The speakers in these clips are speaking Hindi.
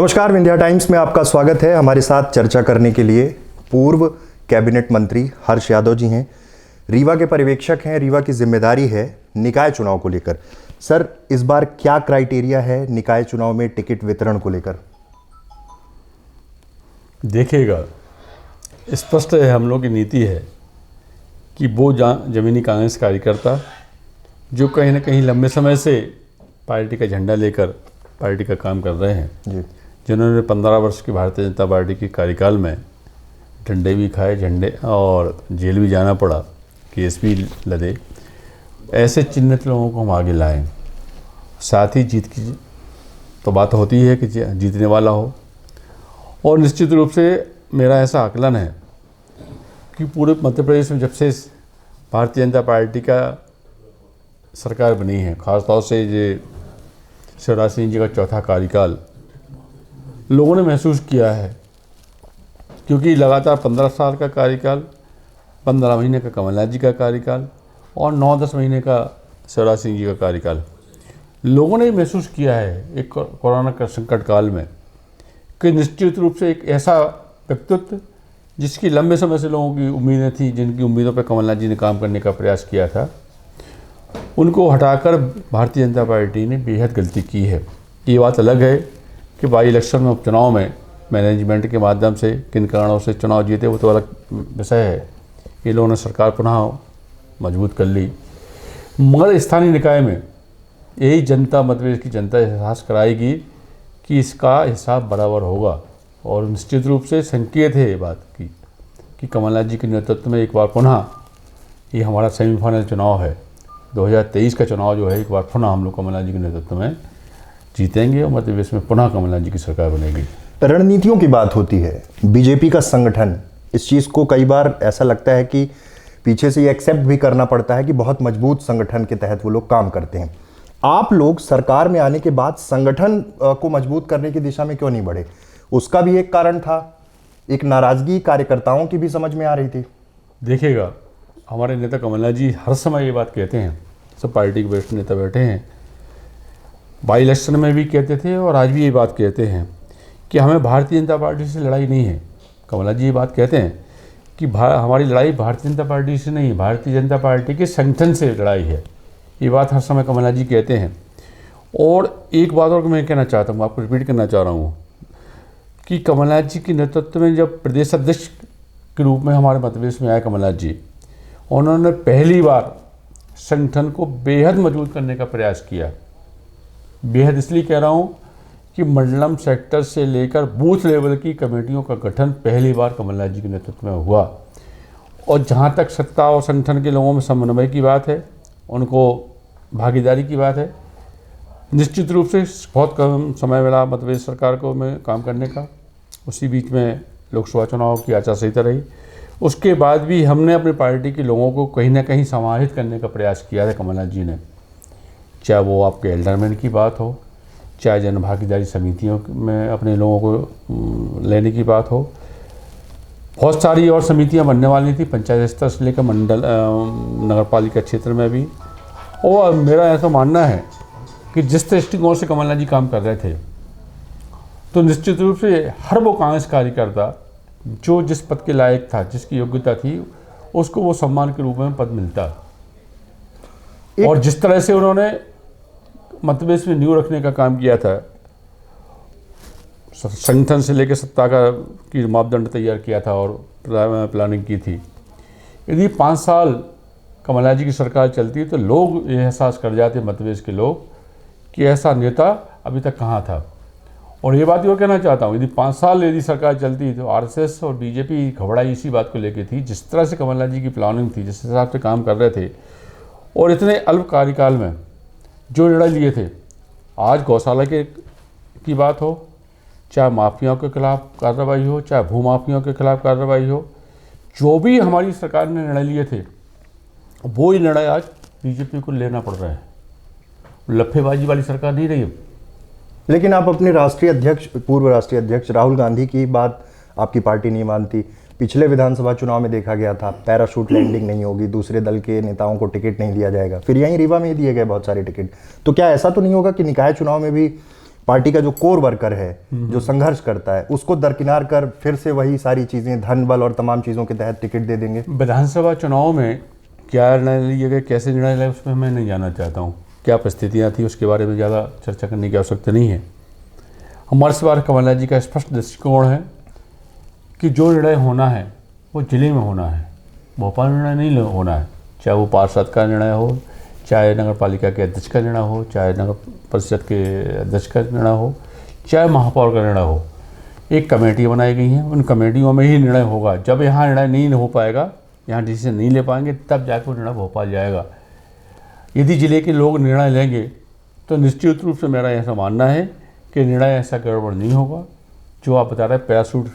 नमस्कार, विंध्या टाइम्स में आपका स्वागत है। हमारे साथ चर्चा करने के लिए पूर्व कैबिनेट मंत्री हर्ष यादव जी हैं। रीवा के पर्यवेक्षक हैं। रीवा की जिम्मेदारी है निकाय चुनाव को लेकर। सर, इस बार क्या क्राइटेरिया है निकाय चुनाव में टिकट वितरण को लेकर? देखिएगा, स्पष्ट है, हम लोग की नीति है कि वो जमीनी कांग्रेस कार्यकर्ता जो कहीं ना कहीं लंबे समय से पार्टी का झंडा लेकर पार्टी का काम कर रहे हैं जी, जिन्होंने 15 वर्ष की भारतीय जनता पार्टी के कार्यकाल में डंडे भी खाए, झंडे और जेल भी जाना पड़ा, केस भी लदे, ऐसे चिन्हित लोगों को हम आगे लाएं। साथ ही जीत की तो बात होती है कि जीतने वाला हो, और निश्चित रूप से मेरा ऐसा आकलन है कि पूरे मध्य प्रदेश में जब से भारतीय जनता पार्टी का सरकार बनी है, ख़ासतौर से ये शिवराज सिंह जी का चौथा कार्यकाल लोगों ने महसूस किया है, क्योंकि लगातार 15 साल का कार्यकाल, 15 महीने का कमलनाथ जी का कार्यकाल और 9-10 महीने का शिवराज सिंह जी का कार्यकाल, लोगों ने महसूस किया है एक कोरोना का संकट काल में कि निश्चित रूप से एक ऐसा व्यक्तित्व जिसकी लंबे समय से लोगों की उम्मीदें थी, जिनकी उम्मीदों पर कमलनाथ जी ने काम करने का प्रयास किया था, उनको हटाकर भारतीय जनता पार्टी ने बेहद गलती की है। ये बात अलग है कि बाई इलेक्शन में, उपचुनाव में मैनेजमेंट के माध्यम से किन कारणों से चुनाव जीते, वो तो अलग विषय है। ये लोगों ने सरकार पुनः मजबूत कर ली, मगर स्थानीय निकाय में यही जनता, मध्य प्रदेश की जनता एहसास कराएगी कि इसका हिसाब बराबर होगा। और निश्चित रूप से संकेत है ये बात की कि कमलनाथ जी के नेतृत्व में एक बार पुनः ये हमारा सेमीफाइनल चुनाव है, 2023 का चुनाव जो है, एक बार पुनः हम लोग कमलनाथ जी के नेतृत्व में जीतेंगे और मध्य प्रदेश में पुनः कमलनाथ जी की सरकार बनेगी। रणनीतियों की बात होती है, बीजेपी का संगठन, इस चीज़ को कई बार ऐसा लगता है कि पीछे से ये एक्सेप्ट भी करना पड़ता है कि बहुत मजबूत संगठन के तहत वो लोग काम करते हैं। आप लोग सरकार में आने के बाद संगठन को मजबूत करने की दिशा में क्यों नहीं बढ़े? उसका भी एक कारण था, एक नाराजगी कार्यकर्ताओं की भी समझ में आ रही थी। देखिएगा, हमारे नेता कमलनाथ जी हर समय ये बात कहते हैं, सब पार्टी के वरिष्ठ नेता बैठे हैं, बाई इलेक्शन में भी कहते थे और आज भी ये बात कहते हैं कि हमें भारतीय जनता पार्टी से लड़ाई नहीं है। कमलनाथ जी ये बात कहते हैं कि हमारी लड़ाई भारतीय जनता पार्टी से नहीं, भारतीय जनता पार्टी के संगठन से लड़ाई है। ये बात हर समय कमलनाथ जी कहते हैं। और एक बात और मैं कहना चाहता हूँ, आपको रिपीट करना चाह रहा हूँ कि कमलनाथ जी के नेतृत्व में जब प्रदेश अध्यक्ष के रूप में हमारे मध्य प्रदेश में आए कमलनाथ जी, उन्होंने पहली बार संगठन को बेहद मजबूत करने का प्रयास किया। बेहद इसलिए कह रहा हूँ कि मंडलम सेक्टर से लेकर बूथ लेवल की कमेटियों का गठन पहली बार कमलनाथ जी के नेतृत्व में हुआ। और जहाँ तक सत्ता और संगठन के लोगों में समन्वय की बात है, उनको भागीदारी की बात है, निश्चित रूप से बहुत कम समय मिला मध्य प्रदेश सरकार को में काम करने का। उसी बीच में लोकसभा चुनाव की आचार संहिता रही, उसके बाद भी हमने अपनी पार्टी के लोगों को कहीं ना कहीं समाहित करने का प्रयास किया है कमलनाथ जी ने। चाहे वो आपके एल्डरमैन की बात हो, चाहे जन भागीदारी समितियों में अपने लोगों को लेने की बात हो, बहुत सारी और समितियां बनने वाली थी, पंचायत स्तर से लेकर मंडल, नगर पालिका क्षेत्र में भी। और मेरा ऐसा मानना है कि जिस दृष्टिकोण से कमलनाथ जी काम कर रहे थे, तो निश्चित रूप से हर वो कांग्रेस कार्यकर्ता जो जिस पद के लायक था, जिसकी योग्यता थी, उसको वो सम्मान के रूप में पद मिलता। और जिस तरह से उन्होंने मध्य प्रदेश में नींव रखने का काम किया था, संगठन से लेकर सत्ता का की मापदंड तैयार किया था और प्लानिंग की थी। यदि 5 साल कमलनाथ जी की सरकार चलती तो लोग ये एहसास कर जाते, मध्य प्रदेश के लोग, कि ऐसा नेता अभी तक कहाँ था। और ये बात और कहना चाहता हूँ, यदि 5 साल यदि सरकार चलती तो आरएसएस और बीजेपी घबराई इसी बात को लेकर थी, जिस तरह से कमलनाथ जी की प्लानिंग थी, जिस हिसाब से काम कर रहे थे, और इतने अल्प कार्यकाल में जो निर्णय लिए थे। आज गौशाला की बात हो, चाहे माफियाओं के खिलाफ कार्रवाई हो, चाहे भूमाफियाओं के खिलाफ कार्रवाई हो, जो भी हमारी सरकार ने निर्णय लिए थे, वो ही निर्णय आज बीजेपी को लेना पड़ रहा है। लफेबाजी वाली सरकार नहीं रही। लेकिन आप अपने राष्ट्रीय अध्यक्ष, पूर्व राष्ट्रीय अध्यक्ष राहुल गांधी की बात आपकी पार्टी नहीं मानती। पिछले विधानसभा चुनाव में देखा गया था, पैराशूट लैंडिंग नहीं होगी, दूसरे दल के नेताओं को टिकट नहीं दिया जाएगा, फिर यहीं रीवा में ही दिए गए बहुत सारे टिकट। तो क्या ऐसा तो नहीं होगा कि निकाय चुनाव में भी पार्टी का जो कोर वर्कर है, जो संघर्ष करता है, उसको दरकिनार कर फिर से वही सारी चीज़ें, धन बल और तमाम चीज़ों के तहत टिकट दे देंगे? विधानसभा चुनाव में क्या निर्णय लिए गए, कैसे निर्णय लिया, उसमें मैं नहीं जानना चाहता हूँ। क्या परिस्थितियाँ थी उसके बारे में ज़्यादा चर्चा करने की आवश्यकता नहीं है। हमारे इस बार कमलनाथ जी का स्पष्ट दृष्टिकोण है कि जो निर्णय होना है वो जिले में होना है, भोपाल में निर्णय नहीं होना है। चाहे वो पार्षद का निर्णय हो, चाहे नगर पालिका के अध्यक्ष का निर्णय हो, चाहे नगर परिषद के अध्यक्ष का निर्णय हो, चाहे महापौर का निर्णय हो। एक कमेटी बनाई गई हैं, उन कमेटियों में ही निर्णय होगा। जब यहाँ निर्णय नहीं हो पाएगा, यहाँ डिसीजन नहीं ले पाएंगे, तब जाकर वो निर्णय भोपाल जाएगा। यदि जिले के लोग निर्णय लेंगे तो निश्चित रूप से मेरा ऐसा मानना है कि निर्णय ऐसा गड़बड़ नहीं होगा। जो आप बता रहे हैं पैराशूट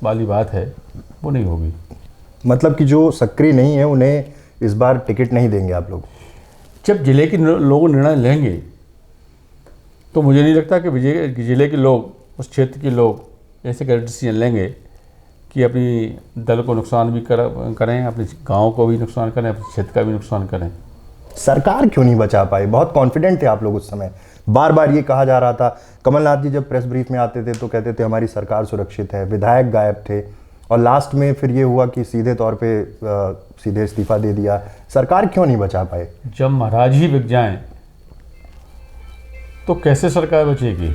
वाली बात है, वो नहीं होगी। मतलब कि जो सक्रिय नहीं है उन्हें इस बार टिकट नहीं देंगे आप लोग? जब जिले के लोग निर्णय लेंगे तो मुझे नहीं लगता कि जिले के लोग, उस क्षेत्र के लोग ऐसे गलत डिसीजन लेंगे कि अपनी दल को नुकसान भी करें, अपने गांव को भी नुकसान करें, अपने क्षेत्र का भी नुकसान करें। सरकार क्यों नहीं बचा पाई? बहुत कॉन्फिडेंट थे आप लोग उस समय। बार बार ये कहा जा रहा था, कमलनाथ जी जब प्रेस ब्रीफ में आते थे तो कहते थे हमारी सरकार सुरक्षित है, विधायक गायब थे, और लास्ट में फिर ये हुआ कि सीधे तौर पे सीधे इस्तीफा दे दिया। सरकार क्यों नहीं बचा पाए? जब महाराज ही बिक जाएं तो कैसे सरकार बचेगी?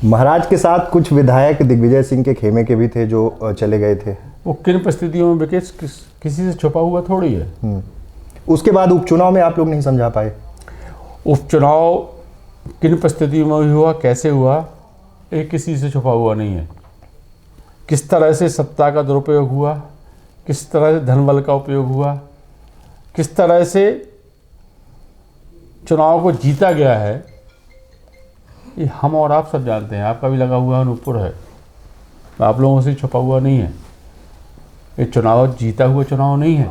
महाराज के साथ कुछ विधायक दिग्विजय सिंह के खेमे के भी थे जो चले गए थे। वो किन परिस्थितियों में बिके, किसी से छुपा हुआ थोड़ी है। उसके बाद उपचुनाव में आप लोग नहीं समझा पाए? उपचुनाव किन परिस्थितियों में हुआ, कैसे हुआ, ये किसी से छुपा हुआ नहीं है। किस तरह से सत्ता का दुरुपयोग हुआ, किस तरह से धन बल का उपयोग हुआ, किस तरह से चुनाव को जीता गया है, ये हम और आप सब जानते हैं। आपका भी लगा हुआ अनूपपुर है, आप लोगों से छुपा हुआ नहीं है। ये चुनाव जीता हुआ चुनाव नहीं है।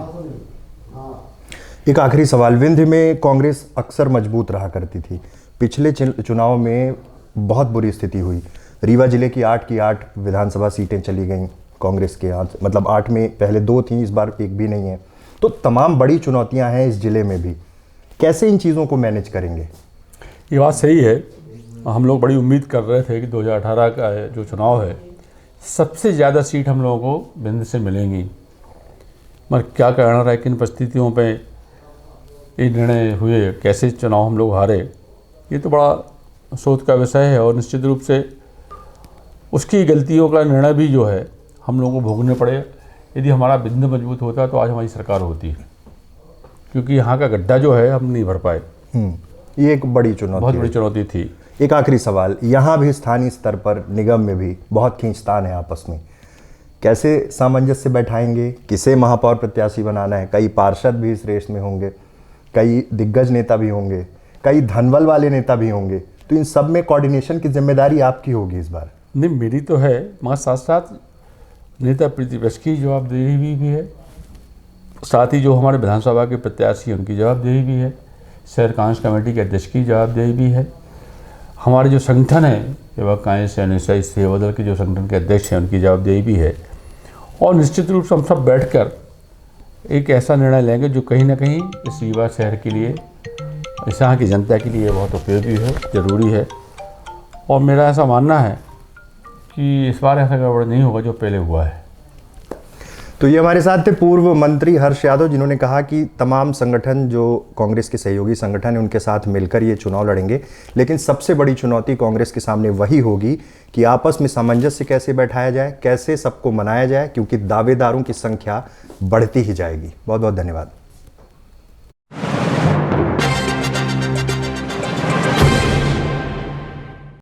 एक आखिरी सवाल, विंध्य में कांग्रेस अक्सर मजबूत रहा करती थी। पिछले चुनाव में बहुत बुरी स्थिति हुई। रीवा जिले की 8 की 8 विधानसभा सीटें चली गईं कांग्रेस के हाथ, मतलब 8 में पहले 2 थीं, इस बार एक भी नहीं है। तो तमाम बड़ी चुनौतियां हैं इस जिले में भी। कैसे इन चीज़ों को मैनेज करेंगे? ये बात सही है। हम लोग बड़ी उम्मीद कर रहे थे कि 2018 का जो चुनाव है, सबसे ज़्यादा सीट हम लोगों को विंध्य से मिलेंगी। मगर क्या कहना रहा है, किन परिस्थितियों पे ये निर्णय हुए, कैसे चुनाव हम लोग हारे, ये तो बड़ा शोध का विषय है। और निश्चित रूप से उसकी गलतियों का निर्णय भी जो है हम लोगों को भोगने पड़े। यदि हमारा विंध्य मजबूत होता तो आज हमारी सरकार होती, क्योंकि यहाँ का गड्ढा जो है हम नहीं भर पाए। ये एक बड़ी चुनौती, बहुत बड़ी चुनौती थी। एक आखिरी सवाल, यहाँ भी स्थानीय स्तर पर निगम में भी बहुत खींचतान है आपस में। कैसे सामंजस्य बैठाएंगे? किसे महापौर प्रत्याशी बनाना है? कई पार्षद भी इस रेस में होंगे, कई दिग्गज नेता भी होंगे, कई धनबल वाले नेता भी होंगे। तो इन सब में कोऑर्डिनेशन की जिम्मेदारी आपकी होगी इस बार। नहीं, मेरी तो है, मगर साथ साथ नेता प्रतिपक्ष की जवाबदेही भी है, साथ ही जो हमारे विधानसभा के प्रत्याशी हैं उनकी जवाबदेही भी है, शहर कांग्रेस कमेटी के अध्यक्ष की जवाबदेही भी है, हमारे जो संगठन है युवक कांग्रेस एनएसआई सेवा दल के जो संगठन के अध्यक्ष हैं उनकी जवाबदेही भी है। और निश्चित रूप से हम सब बैठकर एक ऐसा निर्णय लेंगे जो कहीं ना कहीं इस रीवा शहर के लिए, इस यहाँ की जनता के लिए बहुत उपयोगी है, ज़रूरी है। और मेरा ऐसा मानना है कि इस बार ऐसा गड़बड़ नहीं होगा जो पहले हुआ है। तो ये हमारे साथ थे पूर्व मंत्री हर्ष यादव, जिन्होंने कहा कि तमाम संगठन जो कांग्रेस के सहयोगी संगठन है उनके साथ मिलकर ये चुनाव लड़ेंगे, लेकिन सबसे बड़ी चुनौती कांग्रेस के सामने वही होगी कि आपस में सामंजस्य कैसे बैठाया जाए, कैसे सबको मनाया जाए, क्योंकि दावेदारों की संख्या बढ़ती ही जाएगी। बहुत बहुत धन्यवाद।